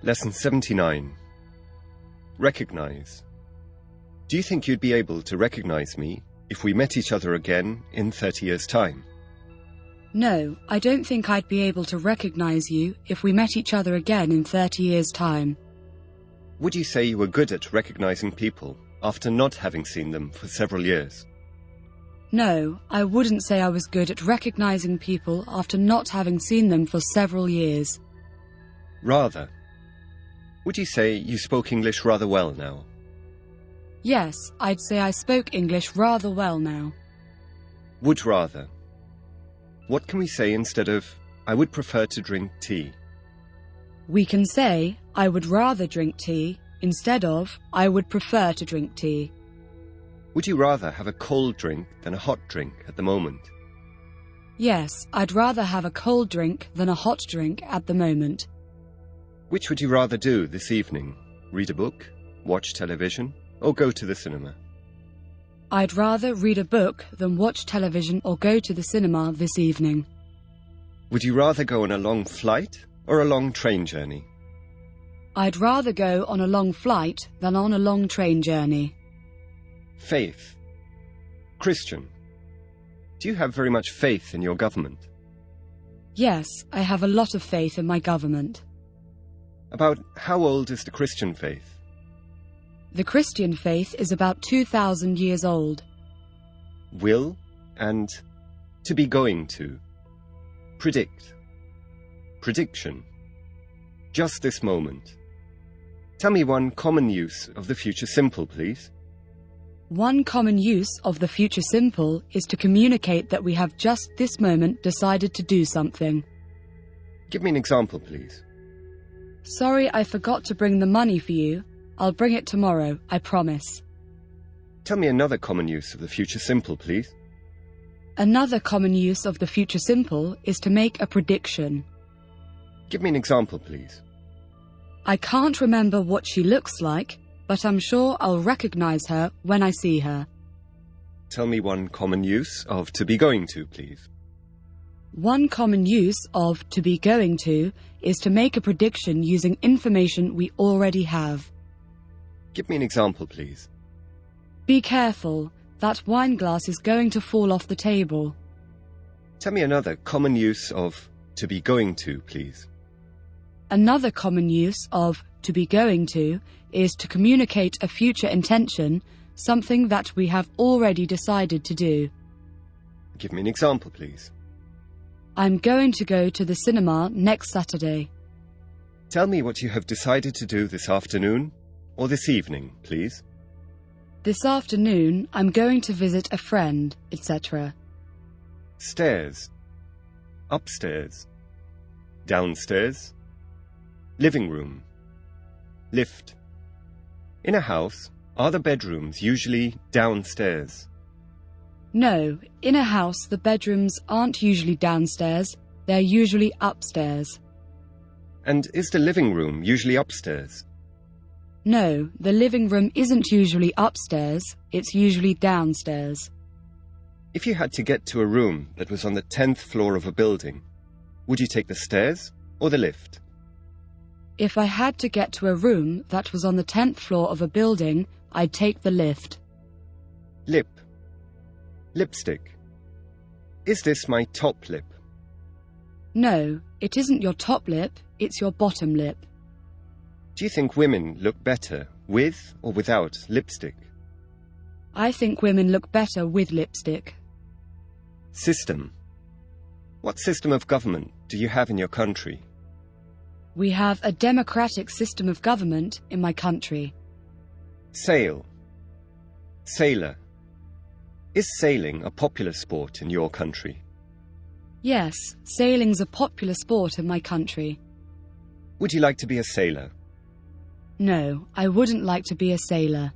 Lesson 79. Recognize. Do you think you'd be able to recognize me if we met each other again in 30 years' time? No, I don't think I'd be able to recognize you if we met each other again in 30 years' time. Would you say you were good at recognizing people after not having seen them for several years? No, I wouldn't say I was good at recognizing people after not having seen them for several years. Rather. Would you say you spoke English rather well now? Yes, I'd say I spoke English rather well now. Would rather. What can we say instead of, I would prefer to drink tea? We can say, I would rather drink tea, instead of, I would prefer to drink tea. Would you rather have a cold drink than a hot drink at the moment? Yes, I'd rather have a cold drink than a hot drink at the moment. Which would you rather do this evening? Read a book, watch television, or go to the cinema? I'd rather read a book than watch television or go to the cinema this evening. Would you rather go on a long flight or a long train journey? I'd rather go on a long flight than on a long train journey. Faith. Christian. Do you have very much faith in your government? Yes, I have a lot of faith in my government. About how old is the Christian faith? The Christian faith is about 2,000 years old. Will and to be going to. Predict. Prediction. Just this moment. Tell me one common use of the future simple, please. One common use of the future simple is to communicate that we have just this moment decided to do something. Give me an example, please. Sorry, I forgot to bring the money for you. I'll bring it tomorrow, I promise. Tell me another common use of the future simple, please. Another common use of the future simple is to make a prediction. Give me an example, please. I can't remember what she looks like, but I'm sure I'll recognize her when I see her. Tell me one common use of to be going to, please. One common use of to be going to is to make a prediction using information we already have. Give me an example, please. Be careful, that wine glass is going to fall off the table. Tell me another common use of to be going to, please. Another common use of to be going to is to communicate a future intention, something that we have already decided to do. Give me an example, please. I'm going to go to the cinema next Saturday. Tell me what you have decided to do this afternoon or this evening, please. This afternoon, I'm going to visit a friend, etc. Stairs. Upstairs. Downstairs. Living room. Lift. In a house, are the bedrooms usually downstairs? No, in a house the bedrooms aren't usually downstairs, they're usually upstairs. And is the living room usually upstairs? No, the living room isn't usually upstairs, it's usually downstairs. If you had to get to a room that was on the 10th floor of a building, would you take the stairs or the lift? If I had to get to a room that was on the 10th floor of a building, I'd take the lift. Lip. Lipstick. Is this my top lip? No, it isn't your top lip, it's your bottom lip. Do you think women look better with or without lipstick? I think women look better with lipstick. System. What system of government do you have in your country? We have a democratic system of government in my country. Sail. Sailor. Is sailing a popular sport in your country? Yes, sailing's a popular sport in my country. Would you like to be a sailor? No, I wouldn't like to be a sailor.